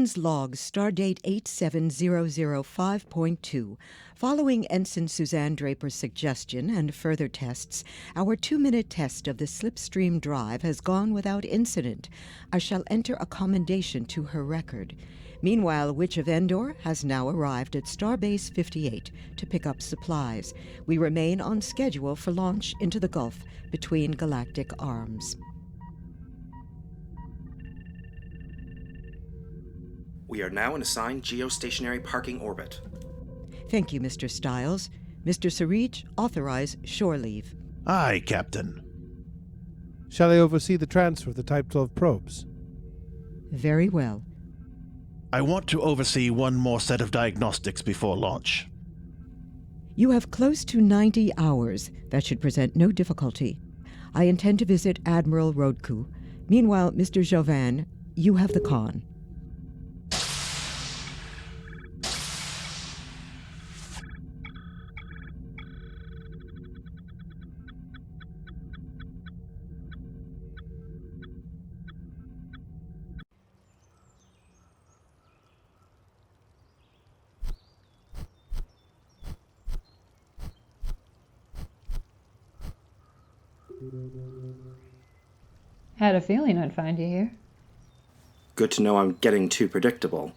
Captain's Log, Stardate 87005.2. Following Ensign Suzanne Draper's suggestion and further tests, our 2-minute test of the slipstream drive has gone without incident. I shall enter a commendation to her record. Meanwhile, Witch of Endor has now arrived at Starbase 58 to pick up supplies. We remain on schedule for launch into the Gulf between galactic arms. We are now in assigned geostationary parking orbit. Thank you, Mr. Stiles. Mr. Sarich, authorize shore leave. Aye, Captain. Shall I oversee the transfer of the Type 12 probes? Very well. I want to oversee one more set of diagnostics before launch. You have close to 90 hours. That should present no difficulty. I intend to visit Admiral Rodku. Meanwhile, Mr. Jovan, you have the con. Had a feeling I'd find you here. Good to know I'm getting too predictable.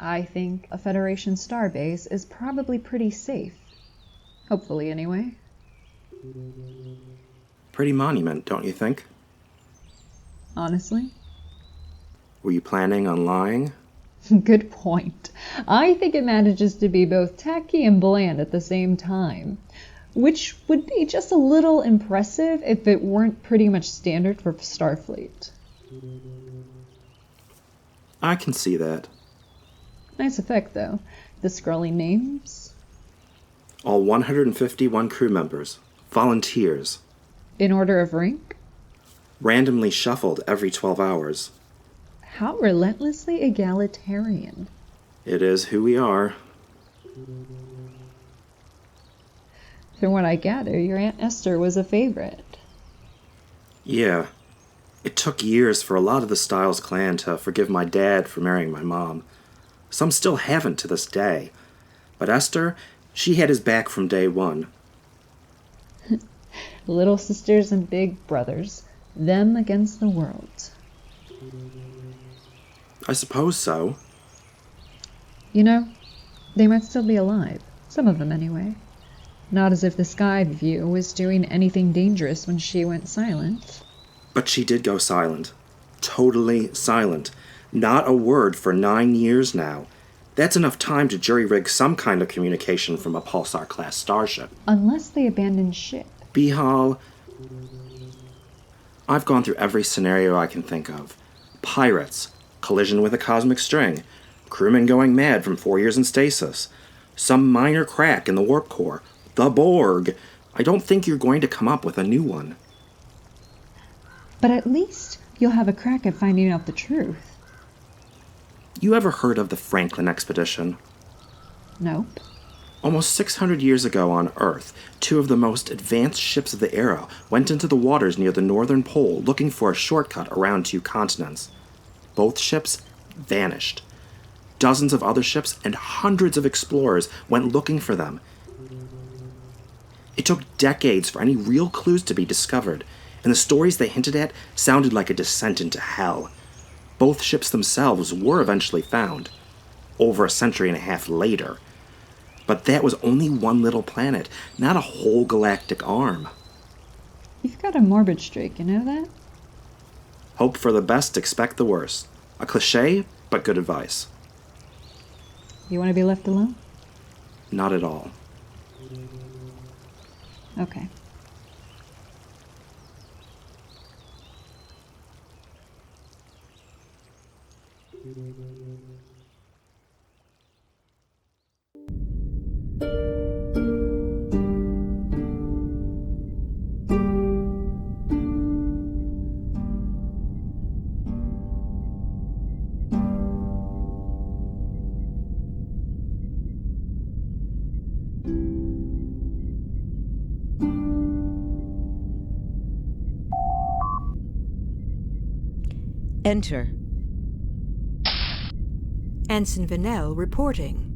I think a Federation starbase is probably pretty safe. Hopefully, anyway. Pretty monument, don't you think? Honestly? Were you planning on lying? Good point. I think it manages to be both tacky and bland at the same time, which would be just a little impressive if it weren't pretty much standard for Starfleet. I can see that. Nice effect, though. The scrolling names? All 151 crew members. Volunteers. In order of rank? Randomly shuffled every 12 hours. How relentlessly egalitarian. It is who we are. From what I gather, your Aunt Esther was a favorite. Yeah. It took years for a lot of the Stiles clan to forgive my dad for marrying my mom. Some still haven't to this day. But Esther, she had his back from day one. Little sisters and big brothers. Them against the world. I suppose so. You know, they might still be alive. Some of them, anyway. Not as if the Skyview was doing anything dangerous when she went silent. But she did go silent. Totally silent. Not a word for 9 years now. That's enough time to jury-rig some kind of communication from a Pulsar-class starship. Unless they abandoned ship. Behal, I've gone through every scenario I can think of. Pirates, collision with a cosmic string, crewmen going mad from 4 years in stasis, some minor crack in the warp core, the Borg. I don't think you're going to come up with a new one. But at least you'll have a crack at finding out the truth. You ever heard of the Franklin expedition? Nope. Almost 600 years ago on Earth, 2 of the most advanced ships of the era went into the waters near the northern pole looking for a shortcut around 2 continents. Both ships vanished. Dozens of other ships and hundreds of explorers went looking for them. It took decades for any real clues to be discovered, and the stories they hinted at sounded like a descent into hell. Both ships themselves were eventually found, over a century and a half later. But that was only one little planet, not a whole galactic arm. You've got a morbid streak, you know that? Hope for the best, expect the worst. A cliché, but good advice. You want to be left alone? Not at all. Okay. Enter. Ensign Vanel reporting.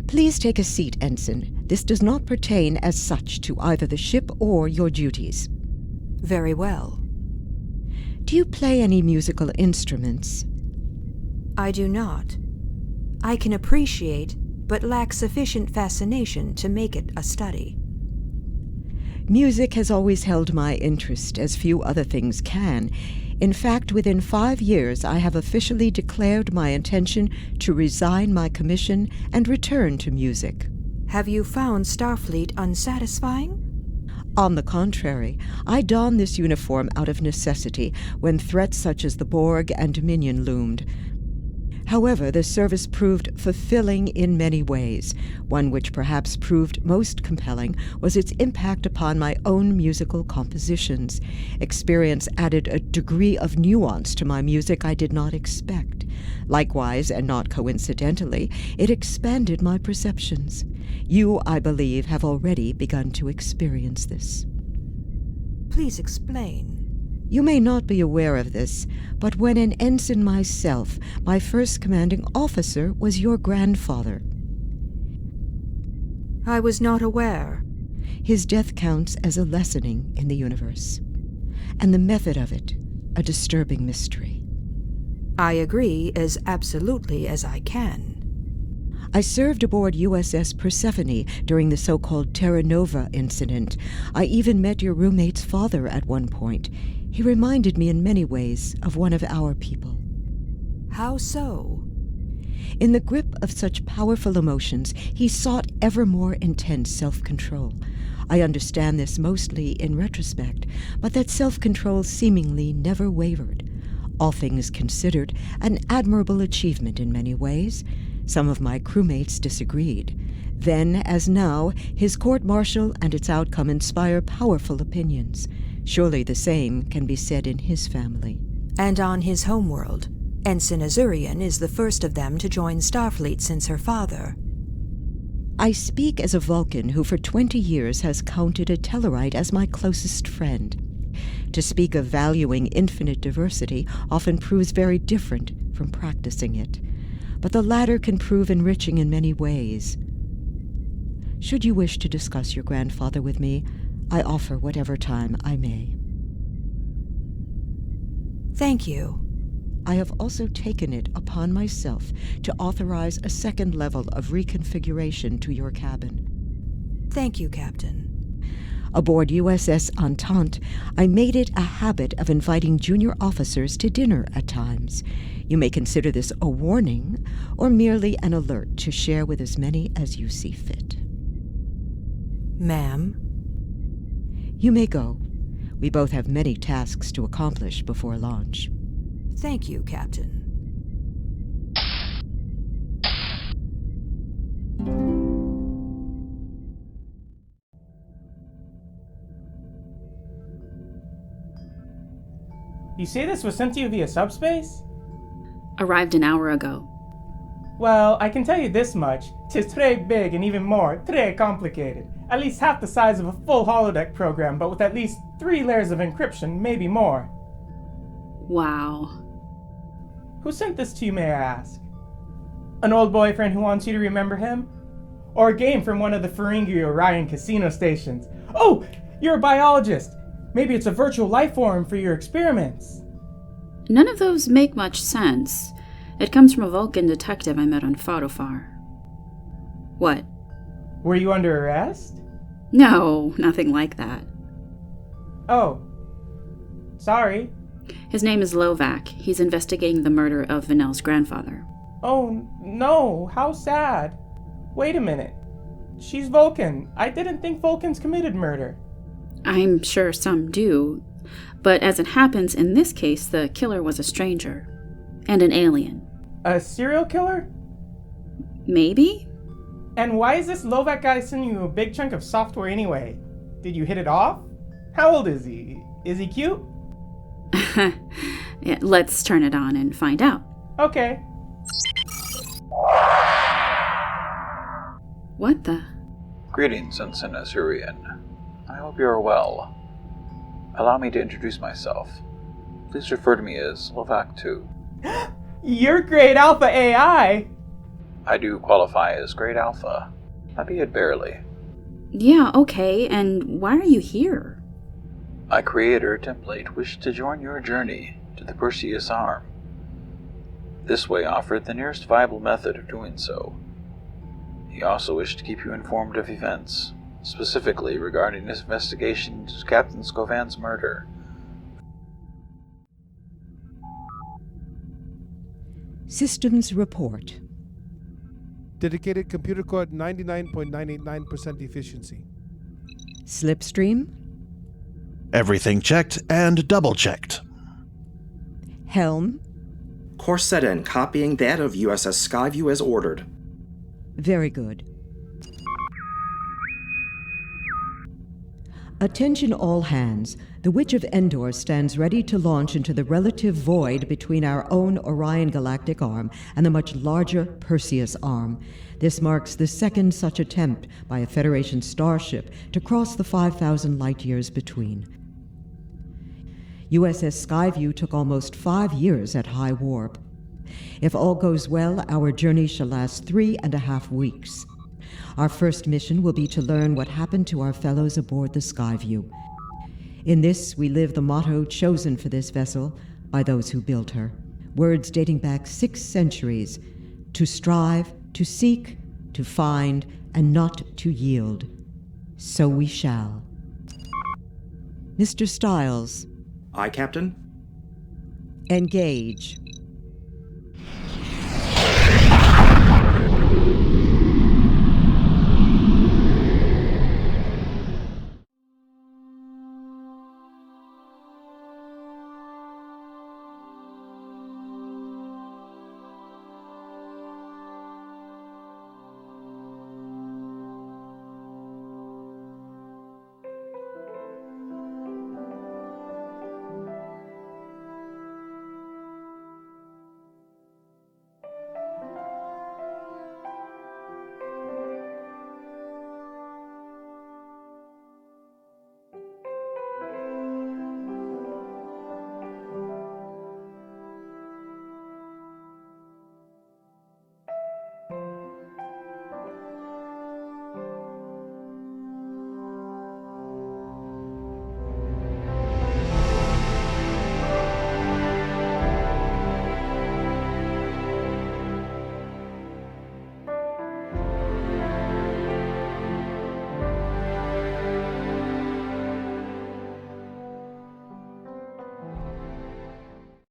Please take a seat, Ensign. This does not pertain as such to either the ship or your duties. Very well. Do you play any musical instruments? I do not. I can appreciate, but lack sufficient fascination to make it a study. Music has always held my interest, as few other things can. In fact, within 5 years, I have officially declared my intention to resign my commission and return to music. Have you found Starfleet unsatisfying? On the contrary, I donned this uniform out of necessity when threats such as the Borg and Dominion loomed. However, the service proved fulfilling in many ways. One which perhaps proved most compelling was its impact upon my own musical compositions. Experience added a degree of nuance to my music I did not expect. Likewise, and not coincidentally, it expanded my perceptions. You, I believe, have already begun to experience this. Please explain. You may not be aware of this, but when an ensign myself, my first commanding officer was your grandfather. I was not aware. His death counts as a lessening in the universe, and the method of it a disturbing mystery. I agree as absolutely as I can. I served aboard USS Persephone during the so-called Terra Nova incident. I even met your roommate's father at one point. He reminded me in many ways of one of our people. How so? In the grip of such powerful emotions, he sought ever more intense self-control. I understand this mostly in retrospect, but that self-control seemingly never wavered. All things considered, an admirable achievement in many ways. Some of my crewmates disagreed. Then, as now, his court-martial and its outcome inspire powerful opinions. Surely the same can be said in his family. And on his homeworld, Ensign Azurian is the first of them to join Starfleet since her father. I speak as a Vulcan who for 20 years has counted a Tellarite as my closest friend. To speak of valuing infinite diversity often proves very different from practicing it, but the latter can prove enriching in many ways. Should you wish to discuss your grandfather with me, I offer whatever time I may. Thank you. I have also taken it upon myself to authorize a second level of reconfiguration to your cabin. Thank you, Captain. Aboard USS Entente, I made it a habit of inviting junior officers to dinner at times. You may consider this a warning or merely an alert to share with as many as you see fit. Ma'am? You may go. We both have many tasks to accomplish before launch. Thank you, Captain. You say this was sent to you via subspace? Arrived an hour ago. Well, I can tell you this much. 'Tis très big and even more, très complicated. At least half the size of a full holodeck program, but with at least 3 layers of encryption, maybe more. Wow. Who sent this to you, may I ask? An old boyfriend who wants you to remember him? Or a game from one of the Ferengi Orion casino stations? Oh, you're a biologist! Maybe it's a virtual life form for your experiments. None of those make much sense. It comes from a Vulcan detective I met on Photofar. What? Were you under arrest? No, nothing like that. Oh. Sorry. His name is Lovac. He's investigating the murder of Vanel's grandfather. Oh, no. How sad. Wait a minute. She's Vulcan. I didn't think Vulcans committed murder. I'm sure some do, but as it happens in this case, the killer was a stranger. And an alien. A serial killer? Maybe? And why is this Lovac guy sending you a big chunk of software anyway? Did you hit it off? How old is he? Is he cute? Yeah, let's turn it on and find out. Okay. What the? Greetings, Ensign Azurian. I hope you are well. Allow me to introduce myself. Please refer to me as Lovac 2. You're grade alpha AI! I do qualify as grade alpha, albeit barely. Yeah, okay, and why are you here? My creator template wished to join your journey to the Perseus arm. This way offered the nearest viable method of doing so. He also wished to keep you informed of events, specifically regarding his investigation into Captain Scovan's murder. Systems report. Dedicated computer core at 99.989% efficiency. Slipstream. Everything checked and double-checked. Helm. Course set in, copying that of USS Skyview as ordered. Very good. Attention all hands. The Witch of Endor stands ready to launch into the relative void between our own Orion Galactic Arm and the much larger Perseus Arm. This marks the second such attempt by a Federation starship to cross the 5,000 light-years between. USS Skyview took almost 5 years at high warp. If all goes well, our journey shall last 3.5 weeks. Our first mission will be to learn what happened to our fellows aboard the Skyview. In this, we live the motto chosen for this vessel by those who built her. Words dating back 6 centuries: to strive, to seek, to find, and not to yield. So we shall. Mr. Stiles. Aye, Captain? Engage.